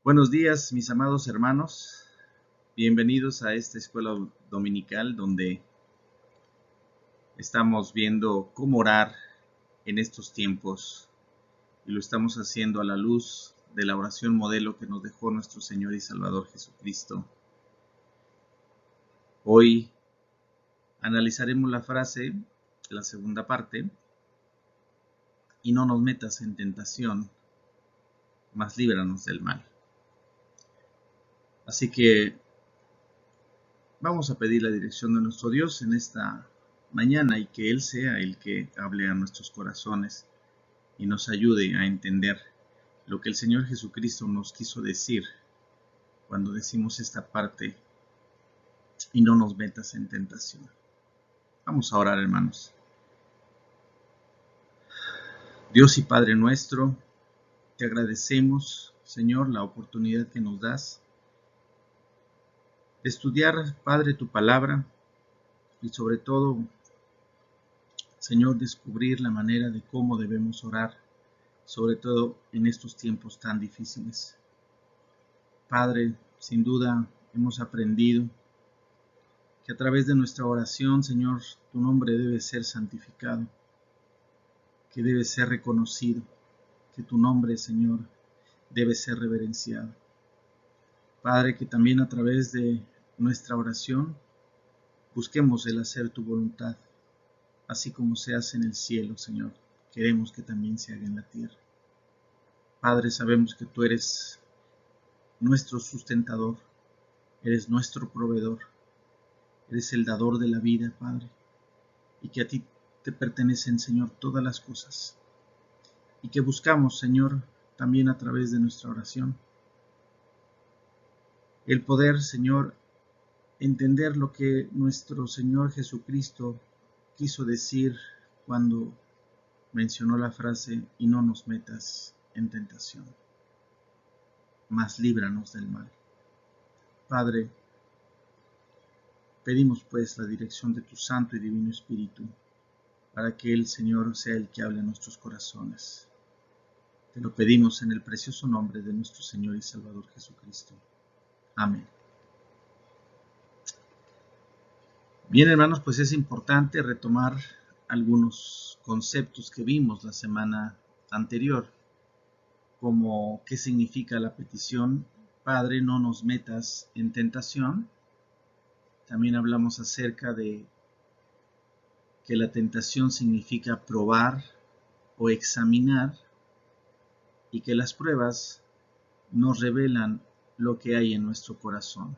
Buenos días, mis amados hermanos. Bienvenidos a esta escuela dominical donde estamos viendo cómo orar en estos tiempos y lo estamos haciendo a la luz de la oración modelo que nos dejó nuestro Señor y Salvador Jesucristo. Hoy analizaremos la frase, la segunda parte, y no nos metas en tentación, mas líbranos del mal. Así que vamos a pedir la dirección de nuestro Dios en esta mañana y que Él sea el que hable a nuestros corazones y nos ayude a entender lo que el Señor Jesucristo nos quiso decir cuando decimos esta parte y no nos metas en tentación. Vamos a orar, hermanos. Dios y Padre nuestro, te agradecemos, Señor, la oportunidad que nos das de estudiar, Padre, tu palabra y sobre todo, Señor, descubrir la manera de cómo debemos orar, sobre todo en estos tiempos tan difíciles. Padre, sin duda hemos aprendido que a través de nuestra oración, Señor, tu nombre debe ser santificado, que debe ser reconocido, que tu nombre, Señor, debe ser reverenciado. Padre, que también a través de nuestra oración busquemos el hacer tu voluntad, así como se hace en el cielo, Señor. Queremos que también se haga en la tierra. Padre, sabemos que tú eres nuestro sustentador, eres nuestro proveedor, eres el dador de la vida, Padre, y que a ti te pertenecen, Señor, todas las cosas, y que buscamos, Señor, también a través de nuestra oración, el poder, Señor, entender lo que nuestro Señor Jesucristo quiso decir cuando mencionó la frase, y no nos metas en tentación, mas líbranos del mal. Padre, pedimos pues la dirección de tu Santo y Divino Espíritu, para que el Señor sea el que hable a nuestros corazones. Te lo pedimos en el precioso nombre de nuestro Señor y Salvador Jesucristo. Amén. Bien, hermanos, pues es importante retomar algunos conceptos que vimos la semana anterior, como qué significa la petición, Padre, no nos metas en tentación. También hablamos acerca de que la tentación significa probar o examinar y que las pruebas nos revelan lo que hay en nuestro corazón.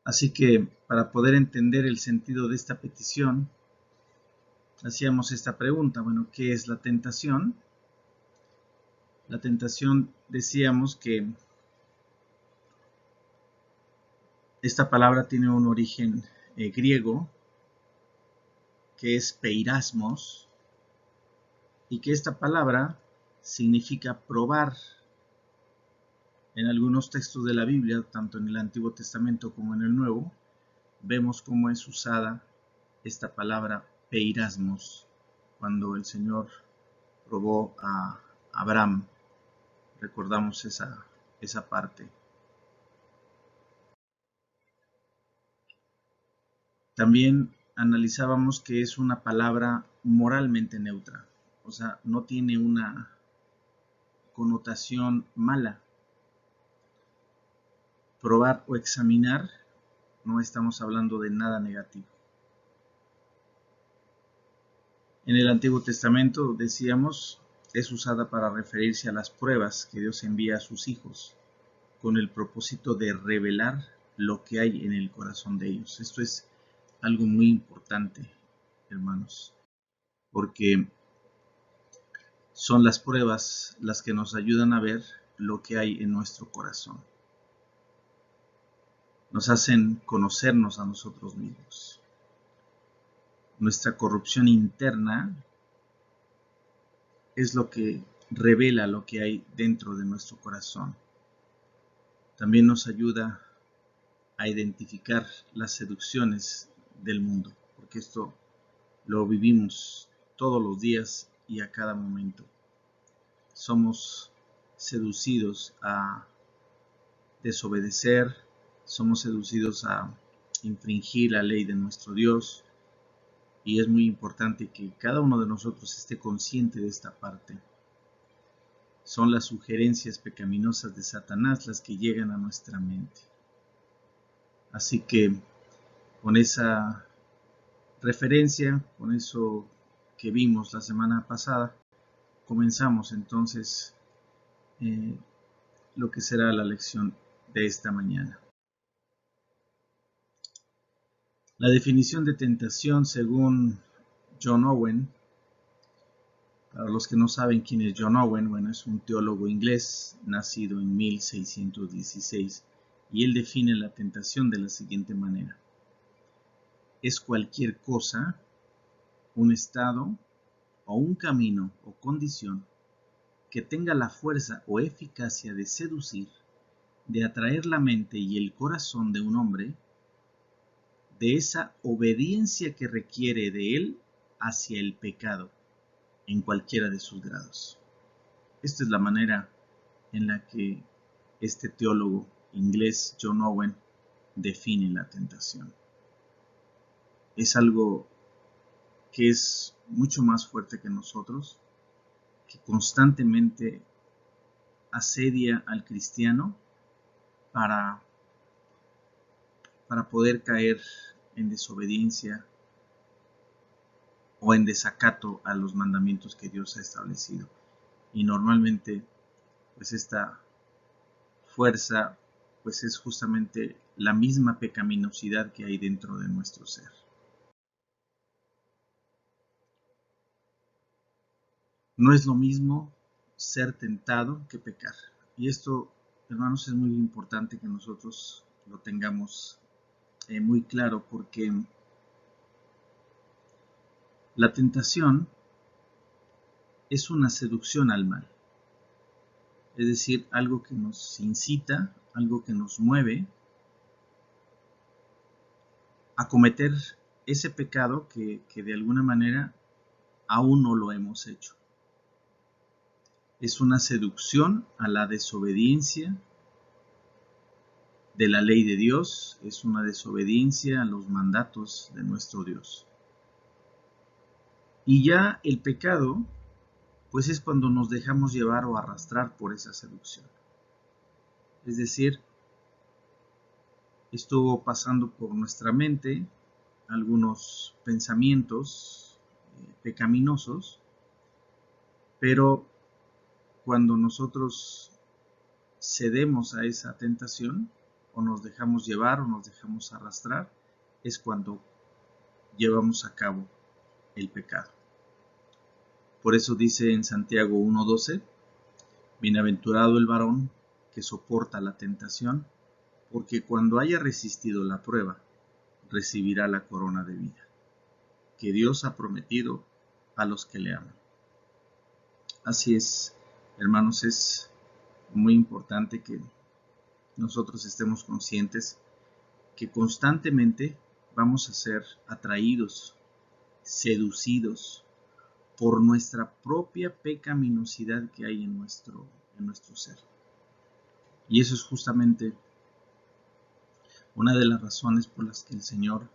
Así que para poder entender el sentido de esta petición, hacíamos esta pregunta, bueno, ¿qué es la tentación? La tentación, decíamos que esta palabra tiene un origen griego, que es peirasmos, y que esta palabra significa probar. En algunos textos de la Biblia, tanto en el Antiguo Testamento como en el Nuevo, vemos cómo es usada esta palabra peirasmos cuando el Señor probó a Abraham. Recordamos esa parte. También analizábamos que es una palabra moralmente neutra, o sea, no tiene una connotación mala. Probar o examinar, no estamos hablando de nada negativo. En el Antiguo Testamento, decíamos, es usada para referirse a las pruebas que Dios envía a sus hijos con el propósito de revelar lo que hay en el corazón de ellos. Esto es algo muy importante, hermanos, porque son las pruebas las que nos ayudan a ver lo que hay en nuestro corazón. Nos hacen conocernos a nosotros mismos. Nuestra corrupción interna es lo que revela lo que hay dentro de nuestro corazón. También nos ayuda a identificar las seducciones del mundo, porque esto lo vivimos todos los días y a cada momento. Somos seducidos a desobedecer, somos seducidos a infringir la ley de nuestro Dios, y es muy importante que cada uno de nosotros esté consciente de esta parte. Son las sugerencias pecaminosas de Satanás las que llegan a nuestra mente. Así que con esa referencia, con eso que vimos la semana pasada, comenzamos entonces lo que será la lección de esta mañana. La definición de tentación según John Owen, para los que no saben quién es John Owen, bueno, es un teólogo inglés nacido en 1616, y él define la tentación de la siguiente manera: es cualquier cosa, un estado o un camino o condición que tenga la fuerza o eficacia de seducir, de atraer la mente y el corazón de un hombre, de esa obediencia que requiere de él hacia el pecado, en cualquiera de sus grados. Esta es la manera en la que este teólogo inglés, John Owen, define la tentación. Es algo que es mucho más fuerte que nosotros, que constantemente asedia al cristiano para poder caer en desobediencia o en desacato a los mandamientos que Dios ha establecido. Y normalmente, pues esta fuerza, pues es justamente la misma pecaminosidad que hay dentro de nuestro ser. No es lo mismo ser tentado que pecar. Y esto, hermanos, es muy importante que nosotros lo tengamos muy claro, porque la tentación es una seducción al mal. Es decir, algo que nos incita, algo que nos mueve a cometer ese pecado que de alguna manera aún no lo hemos hecho. Es una seducción a la desobediencia de la ley de Dios, es una desobediencia a los mandatos de nuestro Dios. Y ya el pecado, pues es cuando nos dejamos llevar o arrastrar por esa seducción. Es decir, estuvo pasando por nuestra mente algunos pensamientos pecaminosos, pero cuando nosotros cedemos a esa tentación, o nos dejamos llevar o nos dejamos arrastrar, es cuando llevamos a cabo el pecado. Por eso dice en Santiago 1:12, bienaventurado el varón que soporta la tentación, porque cuando haya resistido la prueba, recibirá la corona de vida, que Dios ha prometido a los que le aman. Así es, hermanos, es muy importante que nosotros estemos conscientes que constantemente vamos a ser atraídos, seducidos por nuestra propia pecaminosidad que hay en nuestro ser. Y eso es justamente una de las razones por las que el Señor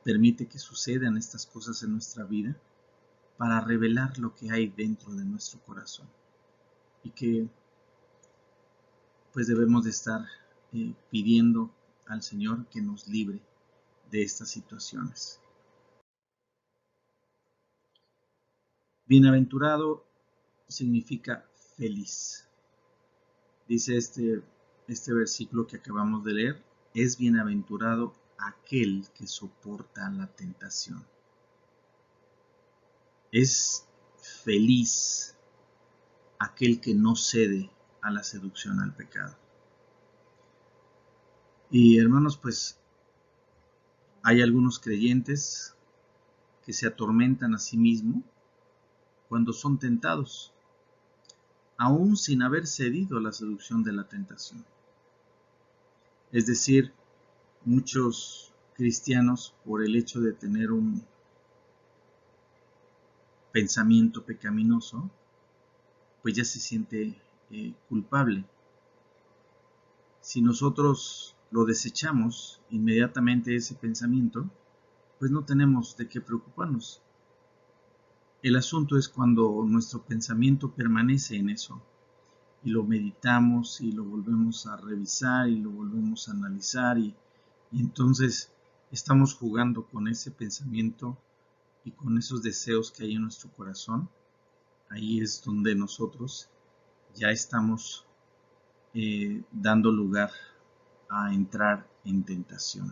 permite que sucedan estas cosas en nuestra vida, para revelar lo que hay dentro de nuestro corazón, y que pues debemos de estar pidiendo al Señor que nos libre de estas situaciones. Bienaventurado significa feliz. Dice este versículo que acabamos de leer: es bienaventurado aquel que soporta la tentación. Es feliz aquel que no cede a la seducción al pecado. Y hermanos, pues hay algunos creyentes que se atormentan a sí mismos cuando son tentados, aún sin haber cedido a la seducción de la tentación. Es decir, muchos cristianos, por el hecho de tener un pensamiento pecaminoso, pues ya se siente culpable. Si nosotros lo desechamos inmediatamente ese pensamiento, pues no tenemos de qué preocuparnos. El asunto es cuando nuestro pensamiento permanece en eso y lo meditamos y lo volvemos a revisar y lo volvemos a analizar y entonces estamos jugando con ese pensamiento y con esos deseos que hay en nuestro corazón. Ahí es donde nosotros ya estamos dando lugar a entrar en tentación.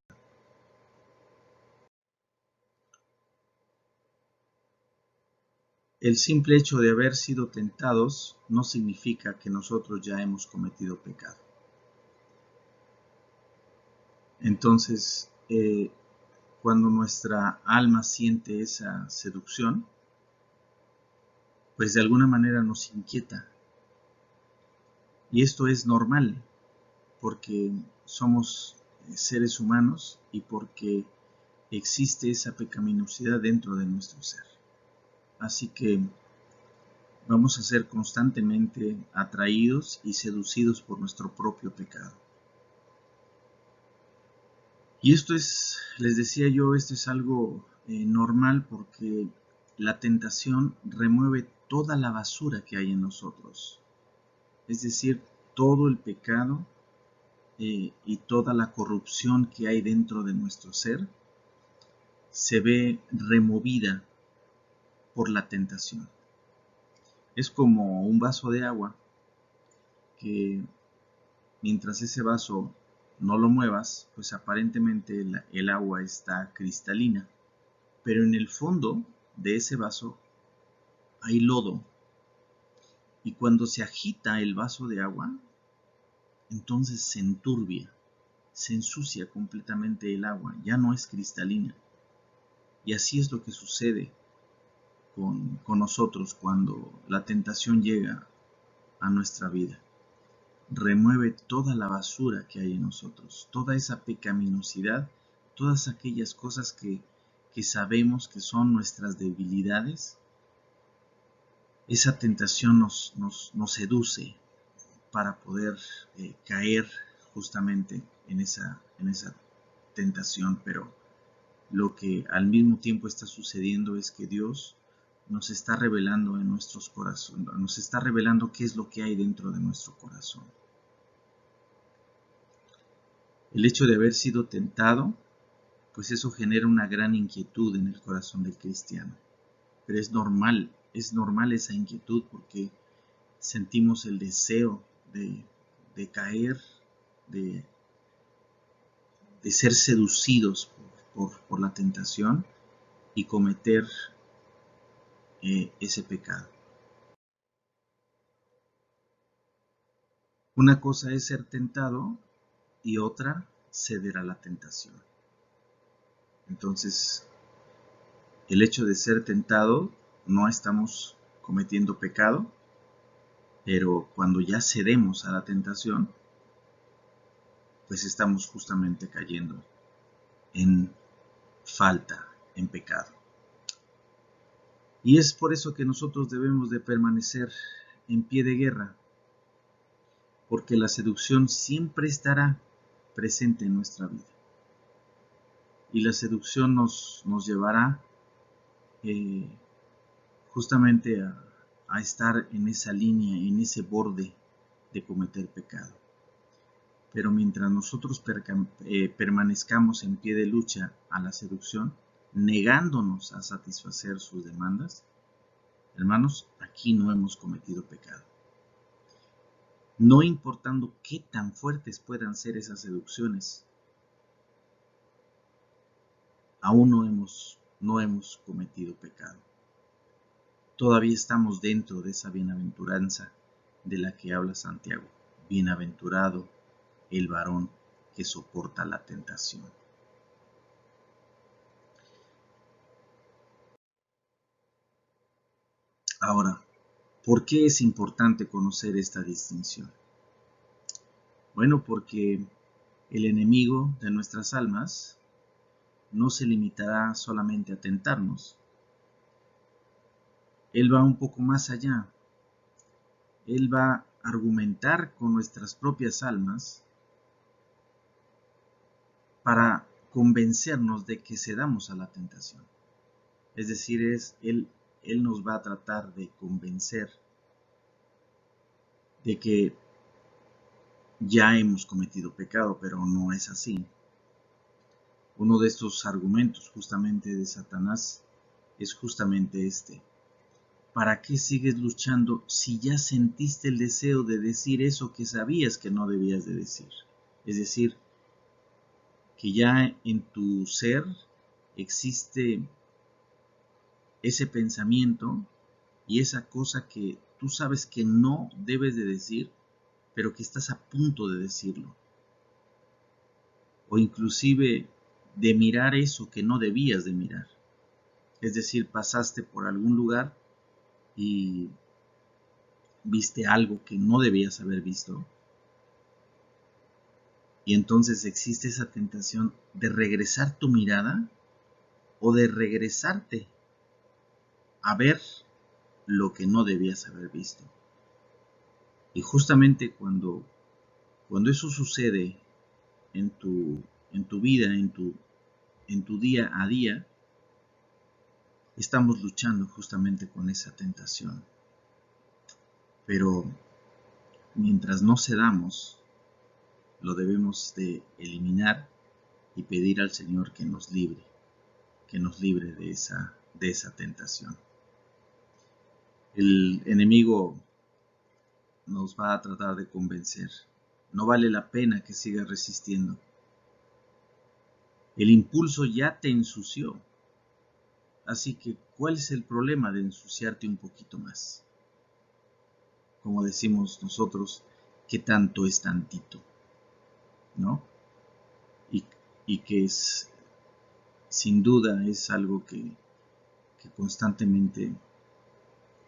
El simple hecho de haber sido tentados no significa que nosotros ya hemos cometido pecado. Entonces, cuando nuestra alma siente esa seducción, pues de alguna manera nos inquieta. Y esto es normal, porque somos seres humanos y porque existe esa pecaminosidad dentro de nuestro ser. Así que vamos a ser constantemente atraídos y seducidos por nuestro propio pecado. Y esto es, les decía yo, esto es algo normal porque la tentación remueve toda la basura que hay en nosotros. Es decir, todo el pecado y toda la corrupción que hay dentro de nuestro ser se ve removida por la tentación. Es como un vaso de agua que mientras ese vaso no lo muevas, pues aparentemente el agua está cristalina, pero en el fondo de ese vaso hay lodo y cuando se agita el vaso de agua, entonces se enturbia, se ensucia completamente el agua, ya no es cristalina. Y así es lo que sucede con nosotros cuando la tentación llega a nuestra vida. Remueve toda la basura que hay en nosotros, toda esa pecaminosidad, todas aquellas cosas que sabemos que son nuestras debilidades. Esa tentación nos seduce para poder caer justamente en esa tentación, pero lo que al mismo tiempo está sucediendo es que Dios nos está revelando en nuestros corazones, nos está revelando qué es lo que hay dentro de nuestro corazón. El hecho de haber sido tentado, pues eso genera una gran inquietud en el corazón del cristiano. Pero es normal esa inquietud porque sentimos el deseo de caer, de ser seducidos por la tentación y cometer ese pecado. Una cosa es ser tentado y otra ceder a la tentación. Entonces, el hecho de ser tentado, no estamos cometiendo pecado, pero cuando ya cedemos a la tentación, pues estamos justamente cayendo en falta, en pecado. Y es por eso que nosotros debemos de permanecer en pie de guerra, porque la seducción siempre estará presente en nuestra vida. Y la seducción nos llevará justamente a estar en esa línea, en ese borde de cometer pecado. Pero mientras nosotros permanezcamos en pie de lucha a la seducción, negándonos a satisfacer sus demandas, hermanos, aquí no hemos cometido pecado. No importando qué tan fuertes puedan ser esas seducciones, aún no hemos cometido pecado. Todavía estamos dentro de esa bienaventuranza de la que habla Santiago. Bienaventurado el varón que soporta la tentación. Ahora, ¿por qué es importante conocer esta distinción? Bueno, porque el enemigo de nuestras almas no se limitará solamente a tentarnos. Él va un poco más allá. Él va a argumentar con nuestras propias almas para convencernos de que cedamos a la tentación. Es decir, Él nos va a tratar de convencer de que ya hemos cometido pecado, pero no es así. Uno de estos argumentos justamente de Satanás es justamente este. ¿Para qué sigues luchando si ya sentiste el deseo de decir eso que sabías que no debías de decir? Es decir, que ya en tu ser existe ese pensamiento y esa cosa que tú sabes que no debes de decir, pero que estás a punto de decirlo. O inclusive de mirar eso que no debías de mirar. Es decir, pasaste por algún lugar y viste algo que no debías haber visto. Y entonces existe esa tentación de regresar tu mirada o de regresarte a ver lo que no debías haber visto. Y justamente cuando eso sucede en tu vida, en tu día a día, estamos luchando justamente con esa tentación. Pero mientras no cedamos, lo debemos de eliminar y pedir al Señor que nos libre de esa tentación. El enemigo nos va a tratar de convencer. No vale la pena que sigas resistiendo. El impulso ya te ensució. Así que, ¿cuál es el problema de ensuciarte un poquito más? Como decimos nosotros, ¿qué tanto es tantito? ¿No? Y que es, sin duda, es algo que constantemente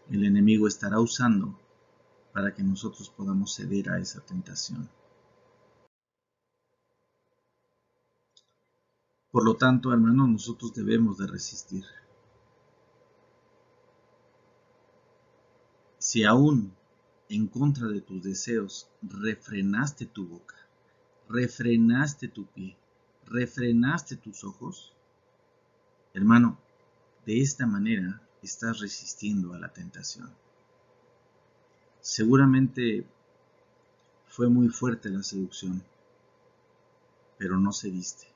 el enemigo estará usando para que nosotros podamos ceder a esa tentación. Por lo tanto, hermanos, nosotros debemos de resistir. Si aún en contra de tus deseos refrenaste tu boca, refrenaste tu pie, refrenaste tus ojos, hermano, de esta manera estás resistiendo a la tentación. Seguramente fue muy fuerte la seducción, pero no cediste.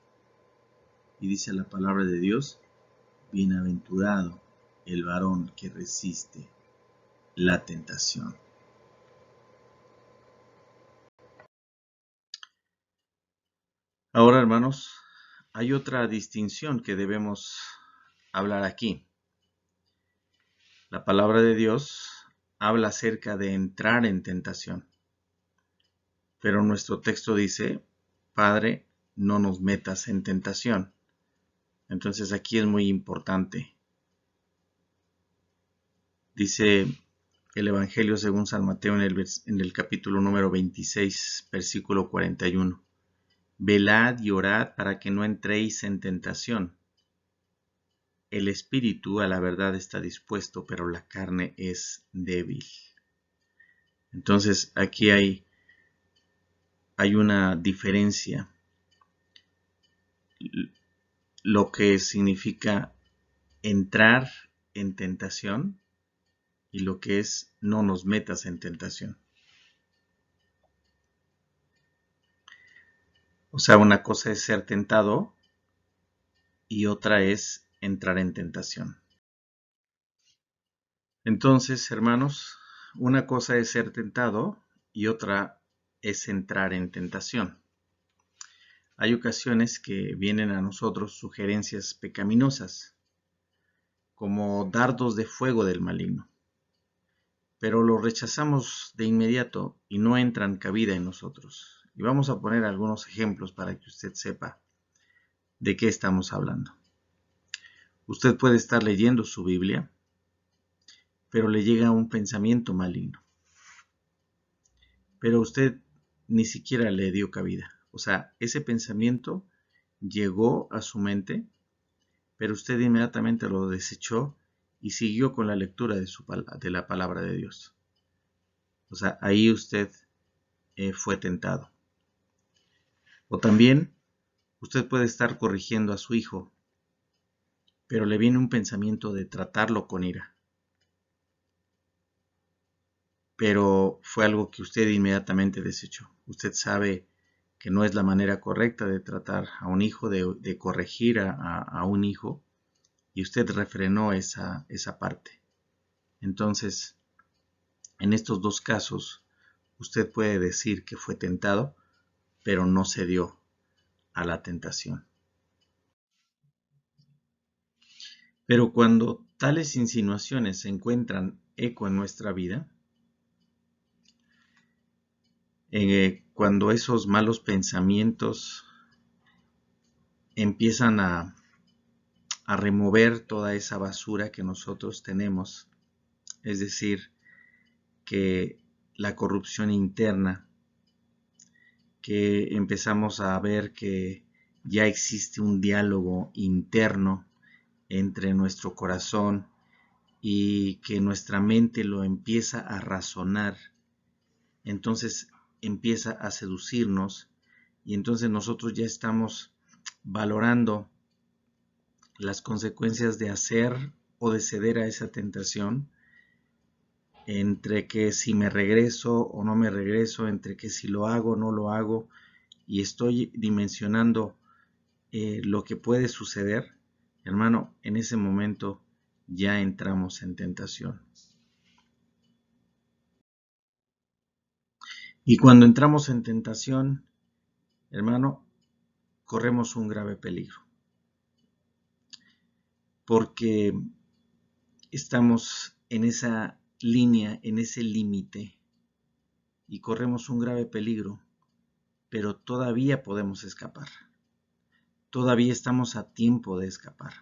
Y dice la palabra de Dios, bienaventurado el varón que resiste la tentación. Ahora, hermanos, hay otra distinción que debemos hablar aquí. La palabra de Dios habla acerca de entrar en tentación. Pero nuestro texto dice, Padre, no nos metas en tentación. Entonces aquí es muy importante. Dice el Evangelio según San Mateo en el capítulo número 26, versículo 41. Velad y orad para que no entréis en tentación. El espíritu a la verdad está dispuesto, pero la carne es débil. Entonces aquí hay una diferencia. Lo que significa entrar en tentación y lo que es no nos metas en tentación. O sea, una cosa es ser tentado y otra es entrar en tentación. Entonces, hermanos, una cosa es ser tentado y otra es entrar en tentación. Hay ocasiones que vienen a nosotros sugerencias pecaminosas, como dardos de fuego del maligno, pero los rechazamos de inmediato y no entran cabida en nosotros. Y vamos a poner algunos ejemplos para que usted sepa de qué estamos hablando. Usted puede estar leyendo su Biblia, pero le llega un pensamiento maligno. Pero usted ni siquiera le dio cabida. O sea, ese pensamiento llegó a su mente, pero usted inmediatamente lo desechó y siguió con la lectura de la palabra de Dios. O sea, ahí usted fue tentado. O también usted puede estar corrigiendo a su hijo, pero le viene un pensamiento de tratarlo con ira. Pero fue algo que usted inmediatamente desechó. Usted sabe que no es la manera correcta de tratar a un hijo, de corregir a un hijo, y usted refrenó esa parte. Entonces, en estos dos casos, usted puede decir que fue tentado, pero no cedió a la tentación. Pero cuando tales insinuaciones encuentran eco en nuestra vida, cuando esos malos pensamientos empiezan a remover toda esa basura que nosotros tenemos, es decir, que la corrupción interna, que empezamos a ver que ya existe un diálogo interno entre nuestro corazón y que nuestra mente lo empieza a razonar, entonces empieza a seducirnos y entonces nosotros ya estamos valorando las consecuencias de hacer o de ceder a esa tentación, entre que si me regreso o no me regreso, entre que si lo hago o no lo hago, y estoy dimensionando lo que puede suceder, hermano, en ese momento ya entramos en tentación. Y cuando entramos en tentación, hermano, corremos un grave peligro, porque estamos en esa línea, en ese límite, y corremos un grave peligro, pero todavía podemos escapar. Todavía estamos a tiempo de escapar.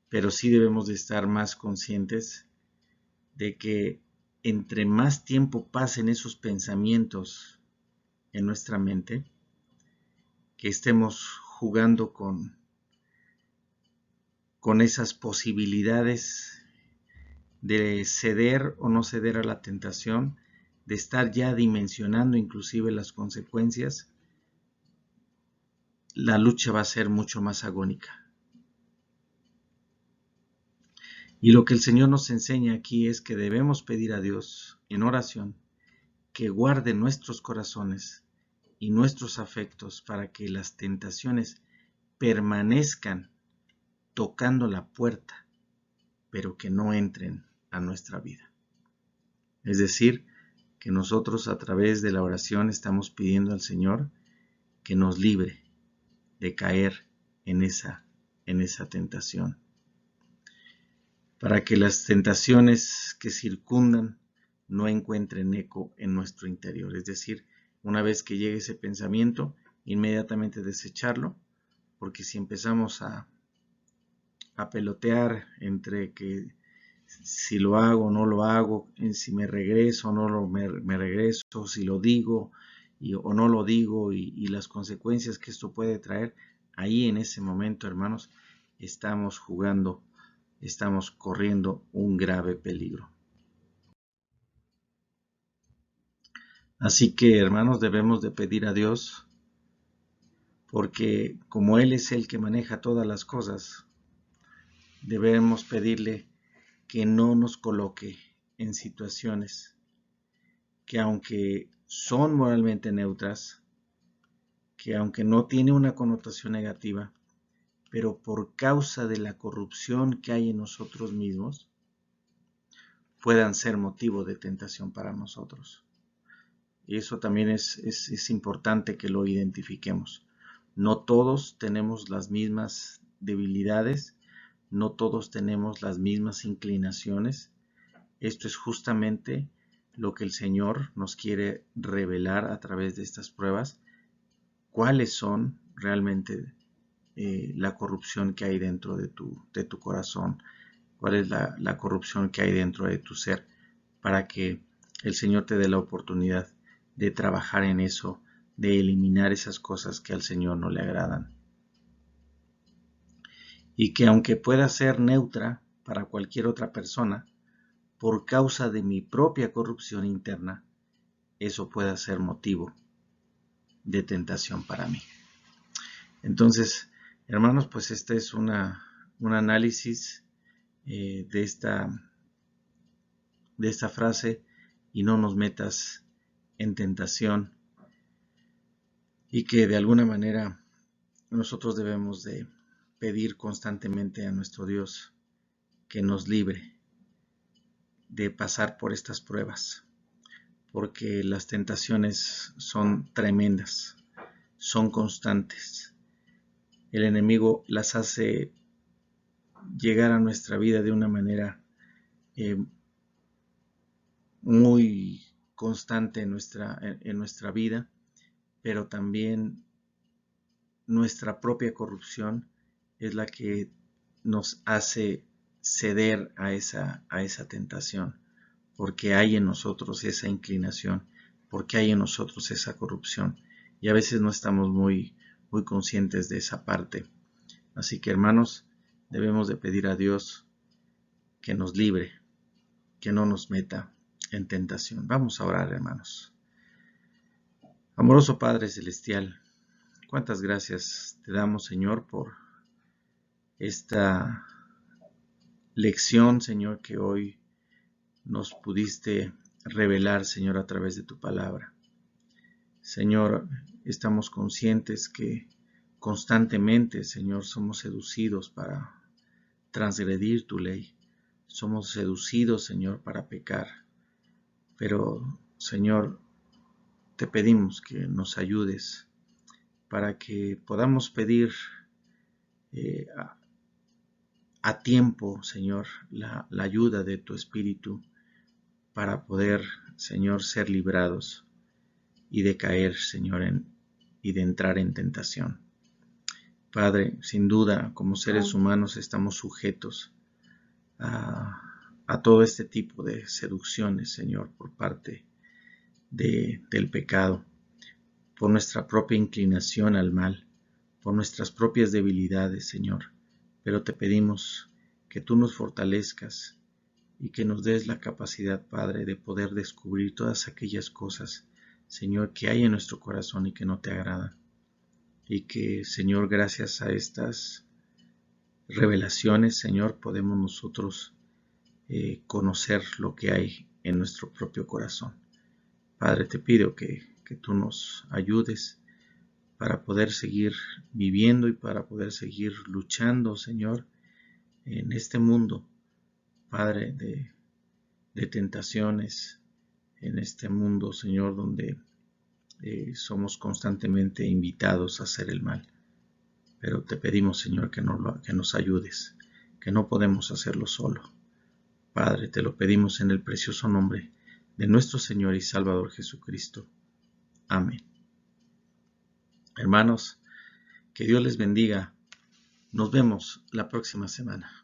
Pero sí debemos de estar más conscientes de que entre más tiempo pasen esos pensamientos en nuestra mente, que estemos jugando con esas posibilidades de ceder o no ceder a la tentación, de estar ya dimensionando inclusive las consecuencias, la lucha va a ser mucho más agónica. Y lo que el Señor nos enseña aquí es que debemos pedir a Dios en oración que guarde nuestros corazones y nuestros afectos para que las tentaciones permanezcan tocando la puerta, pero que no entren a nuestra vida. Es decir, que nosotros a través de la oración estamos pidiendo al Señor que nos libre de caer en esa tentación, para que las tentaciones que circundan no encuentren eco en nuestro interior. Es decir, una vez que llegue ese pensamiento, inmediatamente desecharlo, porque si empezamos a pelotear entre que si lo hago o no lo hago, si me regreso o no me regreso, si lo digo o no lo digo y las consecuencias que esto puede traer, ahí en ese momento, hermanos, estamos jugando, estamos corriendo un grave peligro. Así que, hermanos, debemos de pedir a Dios, porque como Él es el que maneja todas las cosas, debemos pedirle que no nos coloque en situaciones que, aunque son moralmente neutras, que aunque no tiene una connotación negativa, pero por causa de la corrupción que hay en nosotros mismos, puedan ser motivo de tentación para nosotros. Y eso también es importante que lo identifiquemos. No todos tenemos las mismas debilidades, no todos tenemos las mismas inclinaciones. Esto es justamente lo que el Señor nos quiere revelar a través de estas pruebas, cuáles son realmente la corrupción que hay dentro de tu corazón, cuál es la corrupción que hay dentro de tu ser, para que el Señor te dé la oportunidad de trabajar en eso, de eliminar esas cosas que al Señor no le agradan. Y que aunque pueda ser neutra para cualquier otra persona, por causa de mi propia corrupción interna, eso pueda ser motivo de tentación para mí. Entonces, hermanos, pues este es un análisis de esta frase: y no nos metas en tentación, y que de alguna manera nosotros debemos de pedir constantemente a nuestro Dios que nos libre de pasar por estas pruebas, porque las tentaciones son tremendas, son constantes. El enemigo las hace llegar a nuestra vida de una manera muy constante en nuestra vida, pero también nuestra propia corrupción es la que nos hace ceder a esa tentación, porque hay en nosotros esa inclinación, porque hay en nosotros esa corrupción, y a veces no estamos muy conscientes de esa parte. Así que, hermanos, debemos de pedir a Dios que nos libre, que no nos meta en tentación. Vamos a orar, hermanos. Amoroso Padre Celestial, cuántas gracias te damos, Señor, por esta lección, Señor, que hoy nos pudiste revelar, Señor, a través de tu palabra. Señor, estamos conscientes que constantemente, Señor, somos seducidos para transgredir tu ley. Somos seducidos, Señor, para pecar. Pero, Señor, te pedimos que nos ayudes para que podamos pedir a tiempo, Señor, la ayuda de tu Espíritu para poder, Señor, ser librados y de caer, Señor, y de entrar en tentación. Padre, sin duda, como seres humanos estamos sujetos a todo este tipo de seducciones, Señor, por parte del pecado, por nuestra propia inclinación al mal, por nuestras propias debilidades, Señor. Pero te pedimos que tú nos fortalezcas y que nos des la capacidad, Padre, de poder descubrir todas aquellas cosas, Señor, que hay en nuestro corazón y que no te agradan. Y que, Señor, gracias a estas revelaciones, Señor, podemos nosotros conocer lo que hay en nuestro propio corazón. Padre, te pido que tú nos ayudes para poder seguir viviendo y para poder seguir luchando, Señor, en este mundo, Padre, de tentaciones, en este mundo, Señor, donde somos constantemente invitados a hacer el mal. Pero te pedimos, Señor, que nos ayudes, que no podemos hacerlo solo. Padre, te lo pedimos en el precioso nombre de nuestro Señor y Salvador Jesucristo. Amén. Hermanos, que Dios les bendiga. Nos vemos la próxima semana.